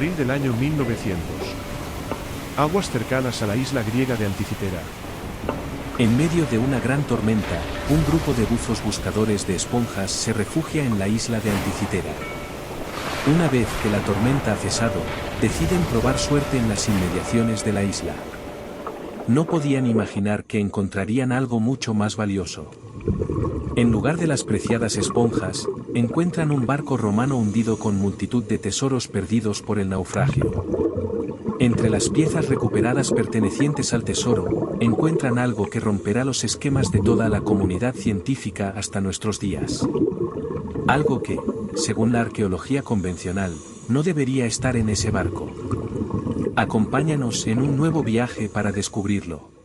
Abril del año 1900. Aguas cercanas a la isla griega de Anticitera. En medio de una gran tormenta, un grupo de buzos buscadores de esponjas se refugia en la isla de Anticitera. Una vez que la tormenta ha cesado, deciden probar suerte en las inmediaciones de la isla. No podían imaginar que encontrarían algo mucho más valioso. En lugar de las preciadas esponjas, encuentran un barco romano hundido con multitud de tesoros perdidos por el naufragio. Entre las piezas recuperadas pertenecientes al tesoro, encuentran algo que romperá los esquemas de toda la comunidad científica hasta nuestros días. Algo que, según la arqueología convencional, no debería estar en ese barco. Acompáñanos en un nuevo viaje para descubrirlo.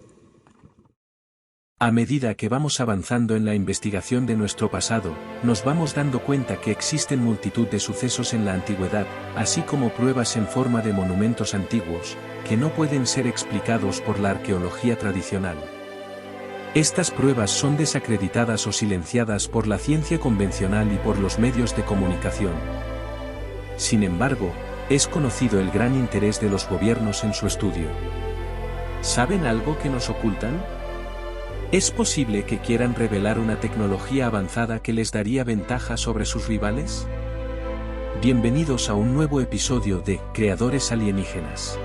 A medida que vamos avanzando en la investigación de nuestro pasado, nos vamos dando cuenta que existen multitud de sucesos en la antigüedad, así como pruebas en forma de monumentos antiguos, que no pueden ser explicados por la arqueología tradicional. Estas pruebas son desacreditadas o silenciadas por la ciencia convencional y por los medios de comunicación. Sin embargo, es conocido el gran interés de los gobiernos en su estudio. ¿Saben algo que nos ocultan? ¿Es posible que quieran revelar una tecnología avanzada que les daría ventaja sobre sus rivales? Bienvenidos a un nuevo episodio de Creadores Alienígenas.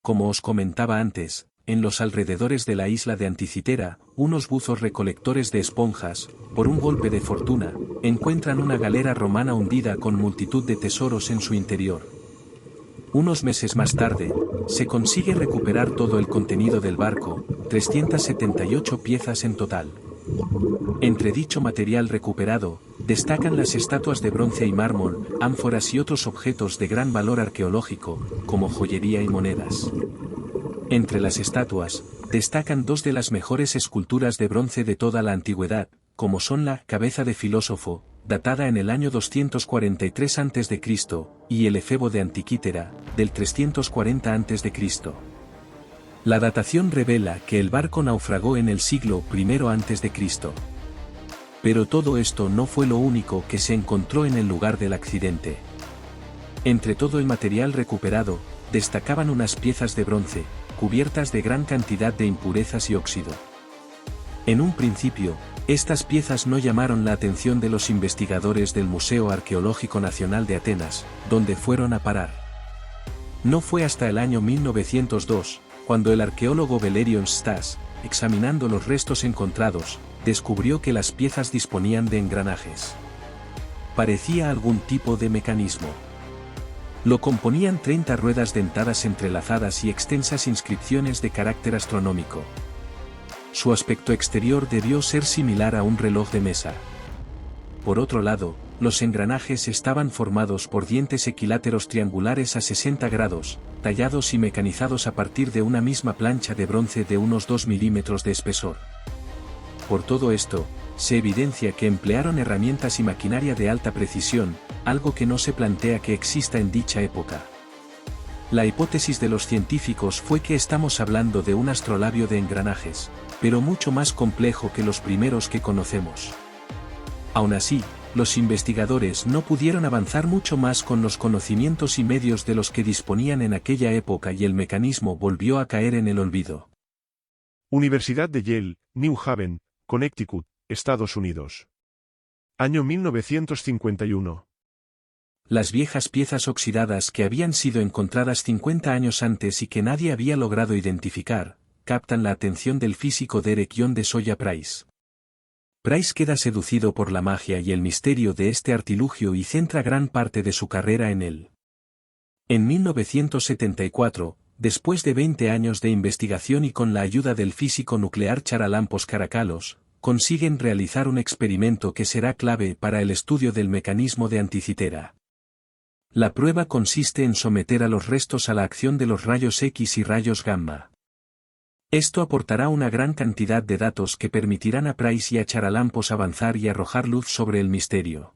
Como os comentaba antes, en los alrededores de la isla de Anticitera, unos buzos recolectores de esponjas, por un golpe de fortuna, encuentran una galera romana hundida con multitud de tesoros en su interior. Unos meses más tarde, se consigue recuperar todo el contenido del barco, 378 piezas en total. Entre dicho material recuperado, destacan las estatuas de bronce y mármol, ánforas y otros objetos de gran valor arqueológico, como joyería y monedas. Entre las estatuas, destacan dos de las mejores esculturas de bronce de toda la antigüedad, como son la cabeza de filósofo, datada en el año 243 a.C., y el efebo de Antiquítera, del 340 a.C. La datación revela que el barco naufragó en el siglo I a.C. Pero todo esto no fue lo único que se encontró en el lugar del accidente. Entre todo el material recuperado, destacaban unas piezas de bronce, cubiertas de gran cantidad de impurezas y óxido. En un principio, estas piezas no llamaron la atención de los investigadores del Museo Arqueológico Nacional de Atenas, donde fueron a parar. No fue hasta el año 1902, cuando el arqueólogo Valerios Stas, examinando los restos encontrados, descubrió que las piezas disponían de engranajes. Parecía algún tipo de mecanismo. Lo componían 30 ruedas dentadas entrelazadas y extensas inscripciones de carácter astronómico. Su aspecto exterior debió ser similar a un reloj de mesa. Por otro lado, los engranajes estaban formados por dientes equiláteros triangulares a 60 grados, tallados y mecanizados a partir de una misma plancha de bronce de unos 2 milímetros de espesor. Por todo esto, se evidencia que emplearon herramientas y maquinaria de alta precisión, algo que no se plantea que exista en dicha época. La hipótesis de los científicos fue que estamos hablando de un astrolabio de engranajes, pero mucho más complejo que los primeros que conocemos. Aún así, los investigadores no pudieron avanzar mucho más con los conocimientos y medios de los que disponían en aquella época y el mecanismo volvió a caer en el olvido. Universidad de Yale, New Haven, Connecticut, Estados Unidos. Año 1951. Las viejas piezas oxidadas que habían sido encontradas 50 años antes y que nadie había logrado identificar, captan la atención del físico Derek John de Soya Price. Price queda seducido por la magia y el misterio de este artilugio y centra gran parte de su carrera en él. En 1974, después de 20 años de investigación y con la ayuda del físico nuclear Charalampos Karakalos, consiguen realizar un experimento que será clave para el estudio del mecanismo de Anticitera. La prueba consiste en someter a los restos a la acción de los rayos X y rayos gamma. Esto aportará una gran cantidad de datos que permitirán a Price y a Charalampos avanzar y arrojar luz sobre el misterio.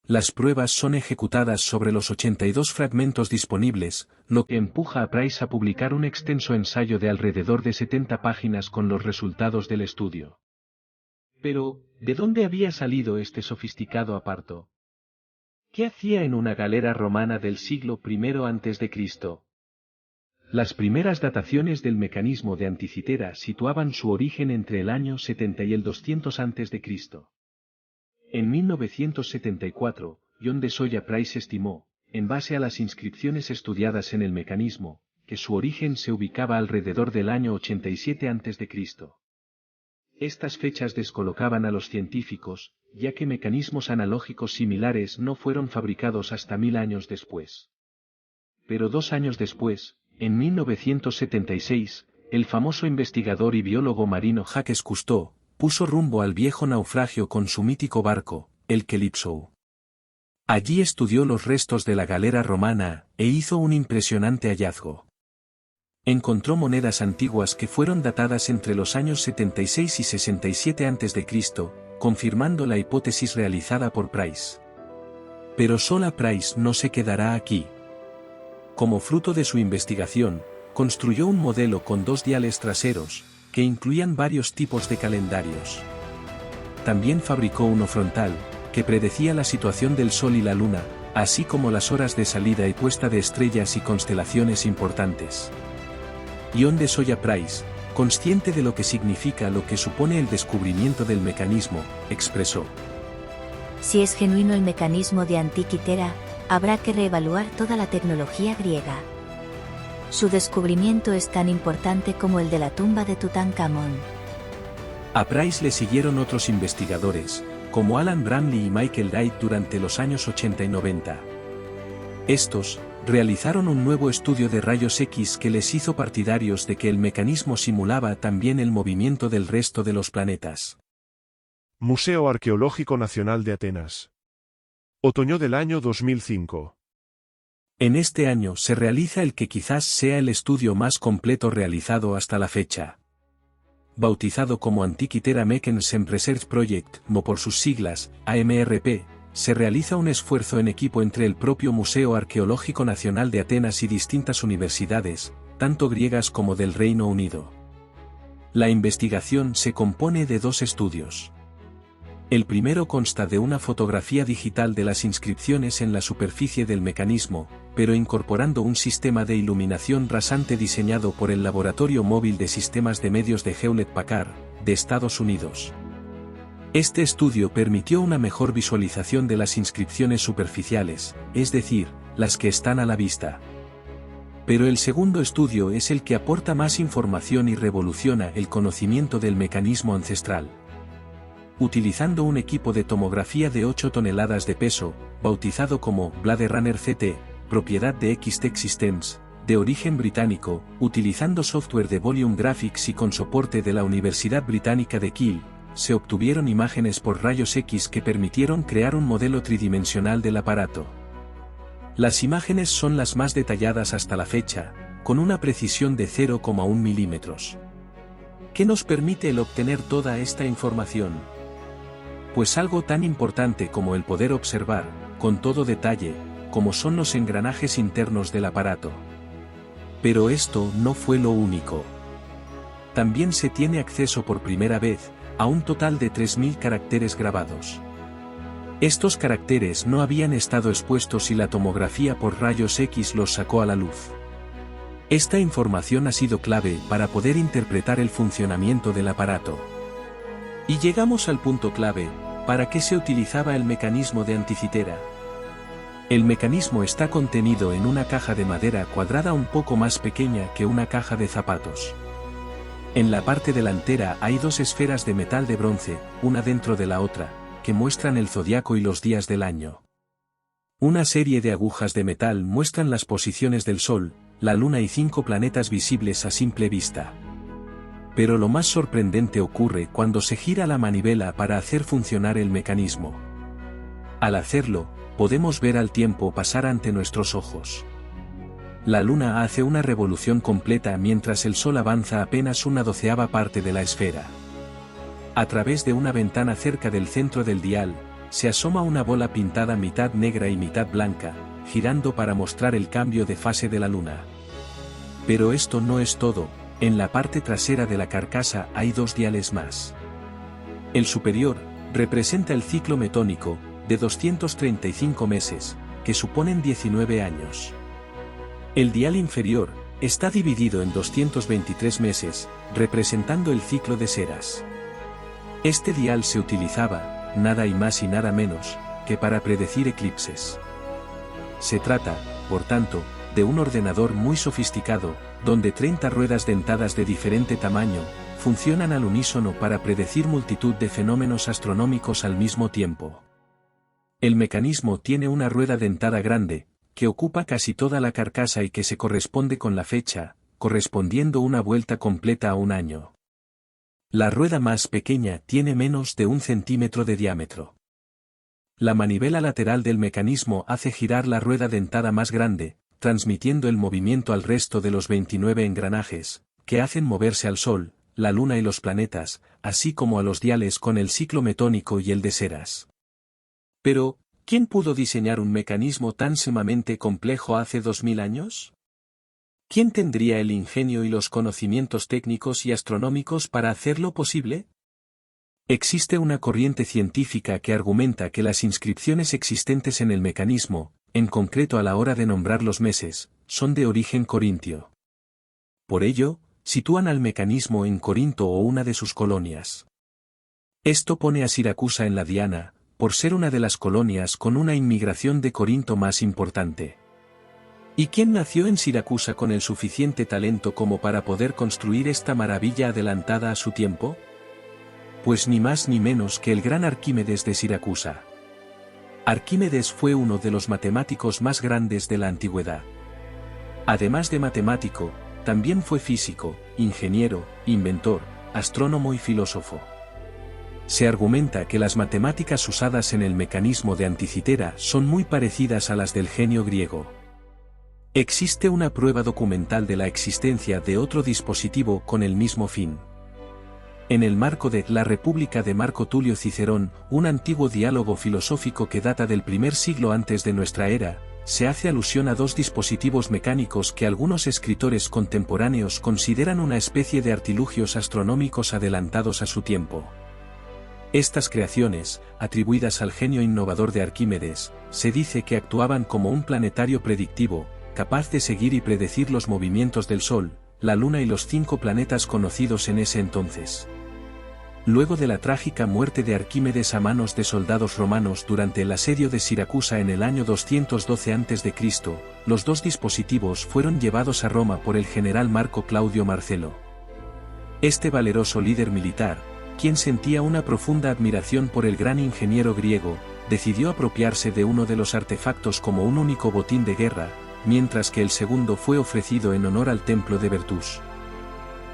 Las pruebas son ejecutadas sobre los 82 fragmentos disponibles, lo que empuja a Price a publicar un extenso ensayo de alrededor de 70 páginas con los resultados del estudio. Pero, ¿de dónde había salido este sofisticado aparato? ¿Qué hacía en una galera romana del siglo I a.C.? Las primeras dataciones del mecanismo de Anticitera situaban su origen entre el año 70 y el 200 a.C. En 1974, John de Soya Price estimó, en base a las inscripciones estudiadas en el mecanismo, que su origen se ubicaba alrededor del año 87 a.C. Estas fechas descolocaban a los científicos, ya que mecanismos analógicos similares no fueron fabricados hasta 1000 años después. Pero 2 años después, en 1976, el famoso investigador y biólogo marino Jacques Cousteau puso rumbo al viejo naufragio con su mítico barco, el Calypso. Allí estudió los restos de la galera romana e hizo un impresionante hallazgo. Encontró monedas antiguas que fueron datadas entre los años 76 y 67 a.C., confirmando la hipótesis realizada por Price. Pero sola Price no se quedará aquí. Como fruto de su investigación, construyó un modelo con 2 diales traseros, que incluían varios tipos de calendarios. También fabricó uno frontal, que predecía la situación del Sol y la Luna, así como las horas de salida y puesta de estrellas y constelaciones importantes. John de Soya Price, consciente de lo que significa lo que supone el descubrimiento del mecanismo, expresó: Si es genuino el mecanismo de Antikythera, habrá que reevaluar toda la tecnología griega. Su descubrimiento es tan importante como el de la tumba de Tutankamón. A Price le siguieron otros investigadores, como Alan Bramley y Michael Wright durante los años 80 y 90. Estos realizaron un nuevo estudio de rayos X que les hizo partidarios de que el mecanismo simulaba también el movimiento del resto de los planetas. Museo Arqueológico Nacional de Atenas. Otoño del año 2005. En este año se realiza el que quizás sea el estudio más completo realizado hasta la fecha. Bautizado como Antikythera Mechanism Research Project, o por sus siglas, AMRP, se realiza un esfuerzo en equipo entre el propio Museo Arqueológico Nacional de Atenas y distintas universidades, tanto griegas como del Reino Unido. La investigación se compone de 2 estudios. El primero consta de una fotografía digital de las inscripciones en la superficie del mecanismo, pero incorporando un sistema de iluminación rasante diseñado por el Laboratorio Móvil de Sistemas de Medios de Hewlett-Packard, de Estados Unidos. Este estudio permitió una mejor visualización de las inscripciones superficiales, es decir, las que están a la vista. Pero el segundo estudio es el que aporta más información y revoluciona el conocimiento del mecanismo ancestral. Utilizando un equipo de tomografía de 8 toneladas de peso, bautizado como Blade Runner CT, propiedad de X-Tech Systems, de origen británico, utilizando software de Volume Graphics y con soporte de la Universidad Británica de Kiel, se obtuvieron imágenes por rayos X que permitieron crear un modelo tridimensional del aparato. Las imágenes son las más detalladas hasta la fecha, con una precisión de 0,1 milímetros. ¿Qué nos permite el obtener toda esta información? Pues algo tan importante como el poder observar, con todo detalle, como son los engranajes internos del aparato. Pero esto no fue lo único. También se tiene acceso por primera vez a un total de 3000 caracteres grabados. Estos caracteres no habían estado expuestos y la tomografía por rayos X los sacó a la luz. Esta información ha sido clave para poder interpretar el funcionamiento del aparato. Y llegamos al punto clave: ¿para qué se utilizaba el mecanismo de Anticitera? El mecanismo está contenido en una caja de madera cuadrada un poco más pequeña que una caja de zapatos. En la parte delantera hay 2 esferas de metal de bronce, una dentro de la otra, que muestran el zodiaco y los días del año. Una serie de agujas de metal muestran las posiciones del Sol, la Luna y 5 planetas visibles a simple vista. Pero lo más sorprendente ocurre cuando se gira la manivela para hacer funcionar el mecanismo. Al hacerlo, podemos ver al tiempo pasar ante nuestros ojos. La Luna hace una revolución completa mientras el Sol avanza apenas una 12ª parte de la esfera. A través de una ventana cerca del centro del dial, se asoma una bola pintada mitad negra y mitad blanca, girando para mostrar el cambio de fase de la Luna. Pero esto no es todo. En la parte trasera de la carcasa hay 2 diales más. El superior representa el ciclo metónico, de 235 meses, que suponen 19 años. El dial inferior está dividido en 223 meses, representando el ciclo de Ceres. Este dial se utilizaba, nada y más y nada menos, que para predecir eclipses. Se trata, por tanto, de un ordenador muy sofisticado, donde 30 ruedas dentadas de diferente tamaño, funcionan al unísono para predecir multitud de fenómenos astronómicos al mismo tiempo. El mecanismo tiene una rueda dentada grande, que ocupa casi toda la carcasa y que se corresponde con la fecha, correspondiendo una vuelta completa a un año. La rueda más pequeña tiene menos de 1 centímetro de diámetro. La manivela lateral del mecanismo hace girar la rueda dentada más grande, transmitiendo el movimiento al resto de los 29 engranajes, que hacen moverse al Sol, la Luna y los planetas, así como a los diales con el ciclo metónico y el de Ceres. Pero, ¿quién pudo diseñar un mecanismo tan sumamente complejo hace 2000 años? ¿Quién tendría el ingenio y los conocimientos técnicos y astronómicos para hacerlo posible? Existe una corriente científica que argumenta que las inscripciones existentes en el mecanismo, en concreto a la hora de nombrar los meses, son de origen corintio. Por ello, sitúan al mecanismo en Corinto o una de sus colonias. Esto pone a Siracusa en la diana, por ser una de las colonias con una inmigración de Corinto más importante. ¿Y quién nació en Siracusa con el suficiente talento como para poder construir esta maravilla adelantada a su tiempo? Pues ni más ni menos que el gran Arquímedes de Siracusa. Arquímedes fue uno de los matemáticos más grandes de la antigüedad. Además de matemático, también fue físico, ingeniero, inventor, astrónomo y filósofo. Se argumenta que las matemáticas usadas en el mecanismo de Anticitera son muy parecidas a las del genio griego. Existe una prueba documental de la existencia de otro dispositivo con el mismo fin. En el marco de La República de Marco Tulio Cicerón, un antiguo diálogo filosófico que data del primer siglo antes de nuestra era, se hace alusión a dos dispositivos mecánicos que algunos escritores contemporáneos consideran una especie de artilugios astronómicos adelantados a su tiempo. Estas creaciones, atribuidas al genio innovador de Arquímedes, se dice que actuaban como un planetario predictivo, capaz de seguir y predecir los movimientos del Sol, la Luna y los 5 planetas conocidos en ese entonces. Luego de la trágica muerte de Arquímedes a manos de soldados romanos durante el asedio de Siracusa en el año 212 a.C., los dos dispositivos fueron llevados a Roma por el general Marco Claudio Marcelo. Este valeroso líder militar, quien sentía una profunda admiración por el gran ingeniero griego, decidió apropiarse de uno de los artefactos como un único botín de guerra, mientras que el segundo fue ofrecido en honor al templo de Vertus.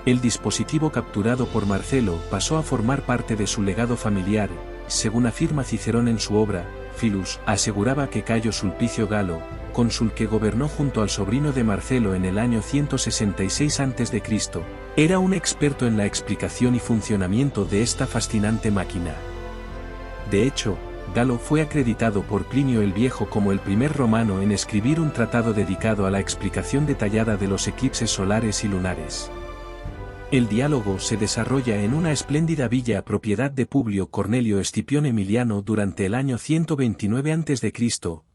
El dispositivo capturado por Marcelo pasó a formar parte de su legado familiar, según afirma Cicerón en su obra, Philus, aseguraba que Cayo Sulpicio Galo, cónsul que gobernó junto al sobrino de Marcelo en el año 166 a.C., era un experto en la explicación y funcionamiento de esta fascinante máquina. De hecho, Galo fue acreditado por Plinio el Viejo como el primer romano en escribir un tratado dedicado a la explicación detallada de los eclipses solares y lunares. El diálogo se desarrolla en una espléndida villa propiedad de Publio Cornelio Escipión Emiliano durante el año 129 a.C.,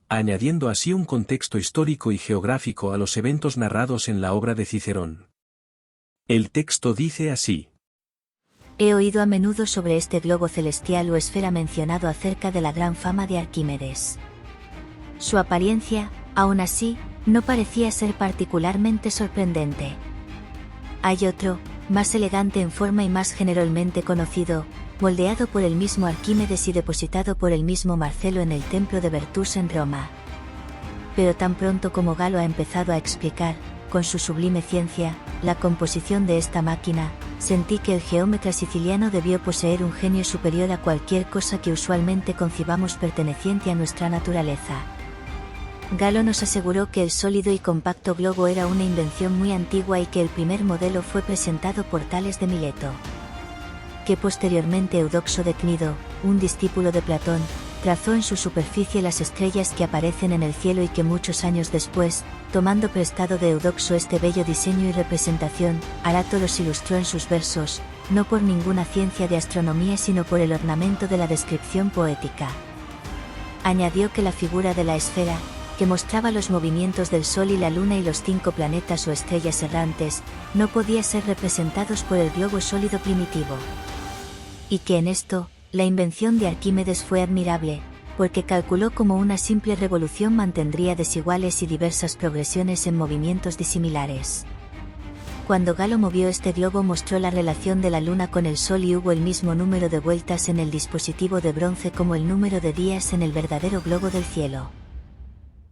añadiendo así un contexto histórico y geográfico a los eventos narrados en la obra de Cicerón. El texto dice así: He oído a menudo sobre este globo celestial o esfera mencionado acerca de la gran fama de Arquímedes. Su apariencia, aún así, no parecía ser particularmente sorprendente. Hay otro, más elegante en forma y más generalmente conocido, moldeado por el mismo Arquímedes y depositado por el mismo Marcelo en el templo de Vertus en Roma. Pero tan pronto como Galo ha empezado a explicar, con su sublime ciencia, la composición de esta máquina, sentí que el geómetra siciliano debió poseer un genio superior a cualquier cosa que usualmente concibamos perteneciente a nuestra naturaleza. Galo nos aseguró que el sólido y compacto globo era una invención muy antigua y que el primer modelo fue presentado por Tales de Mileto. Que posteriormente Eudoxo de Cnido, un discípulo de Platón, trazó en su superficie las estrellas que aparecen en el cielo y que muchos años después, tomando prestado de Eudoxo este bello diseño y representación, Arato los ilustró en sus versos, no por ninguna ciencia de astronomía sino por el ornamento de la descripción poética. Añadió que la figura de la esfera, que mostraba los movimientos del Sol y la Luna y los 5 planetas o estrellas errantes, no podía ser representados por el globo sólido primitivo. Y que en esto, la invención de Arquímedes fue admirable, porque calculó cómo una simple revolución mantendría desiguales y diversas progresiones en movimientos disimilares. Cuando Galo movió este globo mostró la relación de la Luna con el Sol y hubo el mismo número de vueltas en el dispositivo de bronce como el número de días en el verdadero globo del cielo.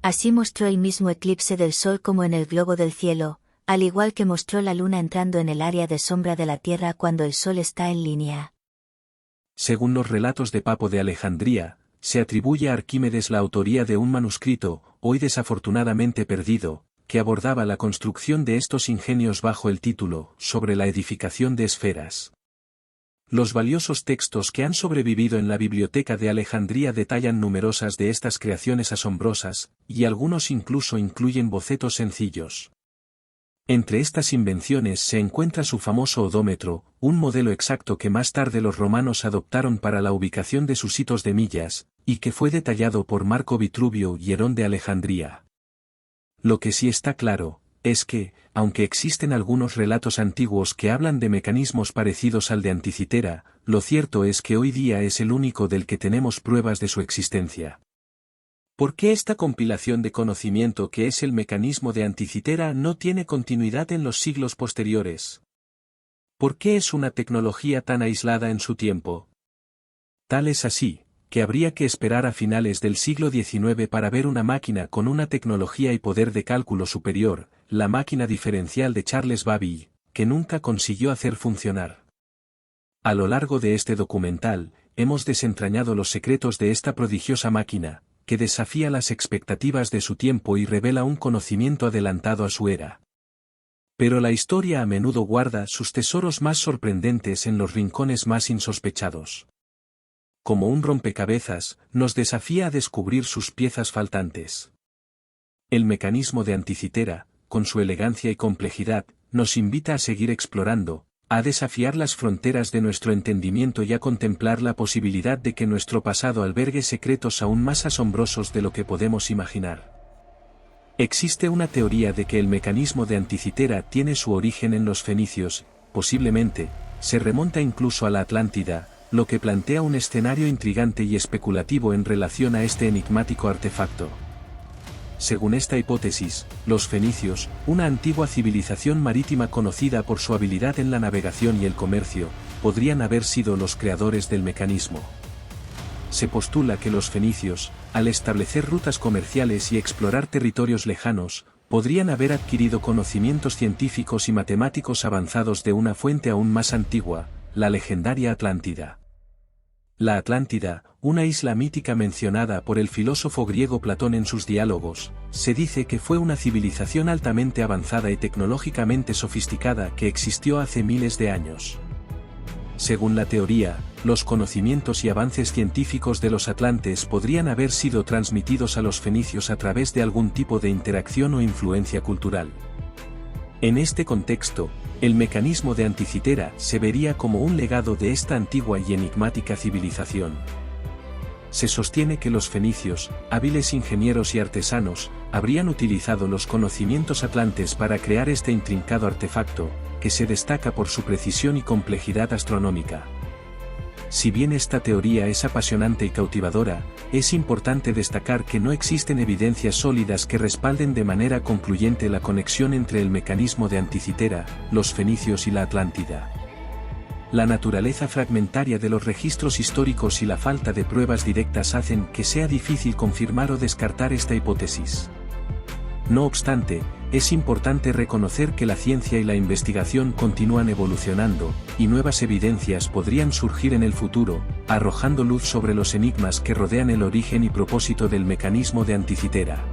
Así mostró el mismo eclipse del Sol como en el globo del cielo, al igual que mostró la Luna entrando en el área de sombra de la Tierra cuando el Sol está en línea. Según los relatos de Papo de Alejandría, se atribuye a Arquímedes la autoría de un manuscrito, hoy desafortunadamente perdido, que abordaba la construcción de estos ingenios bajo el título «Sobre la edificación de esferas». Los valiosos textos que han sobrevivido en la Biblioteca de Alejandría detallan numerosas de estas creaciones asombrosas, y algunos incluso incluyen bocetos sencillos. Entre estas invenciones se encuentra su famoso odómetro, un modelo exacto que más tarde los romanos adoptaron para la ubicación de sus hitos de millas, y que fue detallado por Marco Vitruvio y Herón de Alejandría. Lo que sí está claro, es que, aunque existen algunos relatos antiguos que hablan de mecanismos parecidos al de Anticitera, lo cierto es que hoy día es el único del que tenemos pruebas de su existencia. ¿Por qué esta compilación de conocimiento que es el mecanismo de Anticitera no tiene continuidad en los siglos posteriores? ¿Por qué es una tecnología tan aislada en su tiempo? Tal es así, que habría que esperar a finales del siglo XIX para ver una máquina con una tecnología y poder de cálculo superior, la máquina diferencial de Charles Babbage, que nunca consiguió hacer funcionar. A lo largo de este documental, hemos desentrañado los secretos de esta prodigiosa máquina, que desafía las expectativas de su tiempo y revela un conocimiento adelantado a su era. Pero la historia a menudo guarda sus tesoros más sorprendentes en los rincones más insospechados. Como un rompecabezas, nos desafía a descubrir sus piezas faltantes. El mecanismo de Anticitera, con su elegancia y complejidad, nos invita a seguir explorando, a desafiar las fronteras de nuestro entendimiento y a contemplar la posibilidad de que nuestro pasado albergue secretos aún más asombrosos de lo que podemos imaginar. Existe una teoría de que el mecanismo de Anticitera tiene su origen en los fenicios, posiblemente, se remonta incluso a la Atlántida, lo que plantea un escenario intrigante y especulativo en relación a este enigmático artefacto. Según esta hipótesis, los fenicios, una antigua civilización marítima conocida por su habilidad en la navegación y el comercio, podrían haber sido los creadores del mecanismo. Se postula que los fenicios, al establecer rutas comerciales y explorar territorios lejanos, podrían haber adquirido conocimientos científicos y matemáticos avanzados de una fuente aún más antigua, la legendaria Atlántida. La Atlántida, una isla mítica mencionada por el filósofo griego Platón en sus diálogos, se dice que fue una civilización altamente avanzada y tecnológicamente sofisticada que existió hace miles de años. Según la teoría, los conocimientos y avances científicos de los atlantes podrían haber sido transmitidos a los fenicios a través de algún tipo de interacción o influencia cultural. En este contexto, el mecanismo de Anticitera se vería como un legado de esta antigua y enigmática civilización. Se sostiene que los fenicios, hábiles ingenieros y artesanos, habrían utilizado los conocimientos atlantes para crear este intrincado artefacto, que se destaca por su precisión y complejidad astronómica. Si bien esta teoría es apasionante y cautivadora, es importante destacar que no existen evidencias sólidas que respalden de manera concluyente la conexión entre el mecanismo de Anticitera, los fenicios y la Atlántida. La naturaleza fragmentaria de los registros históricos y la falta de pruebas directas hacen que sea difícil confirmar o descartar esta hipótesis. No obstante, es importante reconocer que la ciencia y la investigación continúan evolucionando, y nuevas evidencias podrían surgir en el futuro, arrojando luz sobre los enigmas que rodean el origen y propósito del mecanismo de Anticitera.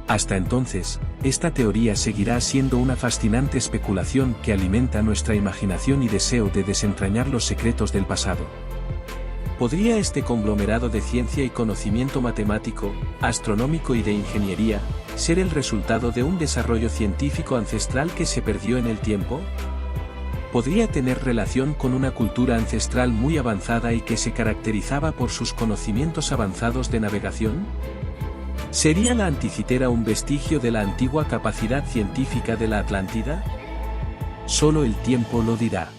Hasta entonces, esta teoría seguirá siendo una fascinante especulación que alimenta nuestra imaginación y deseo de desentrañar los secretos del pasado. ¿Podría este conglomerado de ciencia y conocimiento matemático, astronómico y de ingeniería, ser el resultado de un desarrollo científico ancestral que se perdió en el tiempo? ¿Podría tener relación con una cultura ancestral muy avanzada y que se caracterizaba por sus conocimientos avanzados de navegación? ¿Sería la Anticitera un vestigio de la antigua capacidad científica de la Atlántida? Solo el tiempo lo dirá.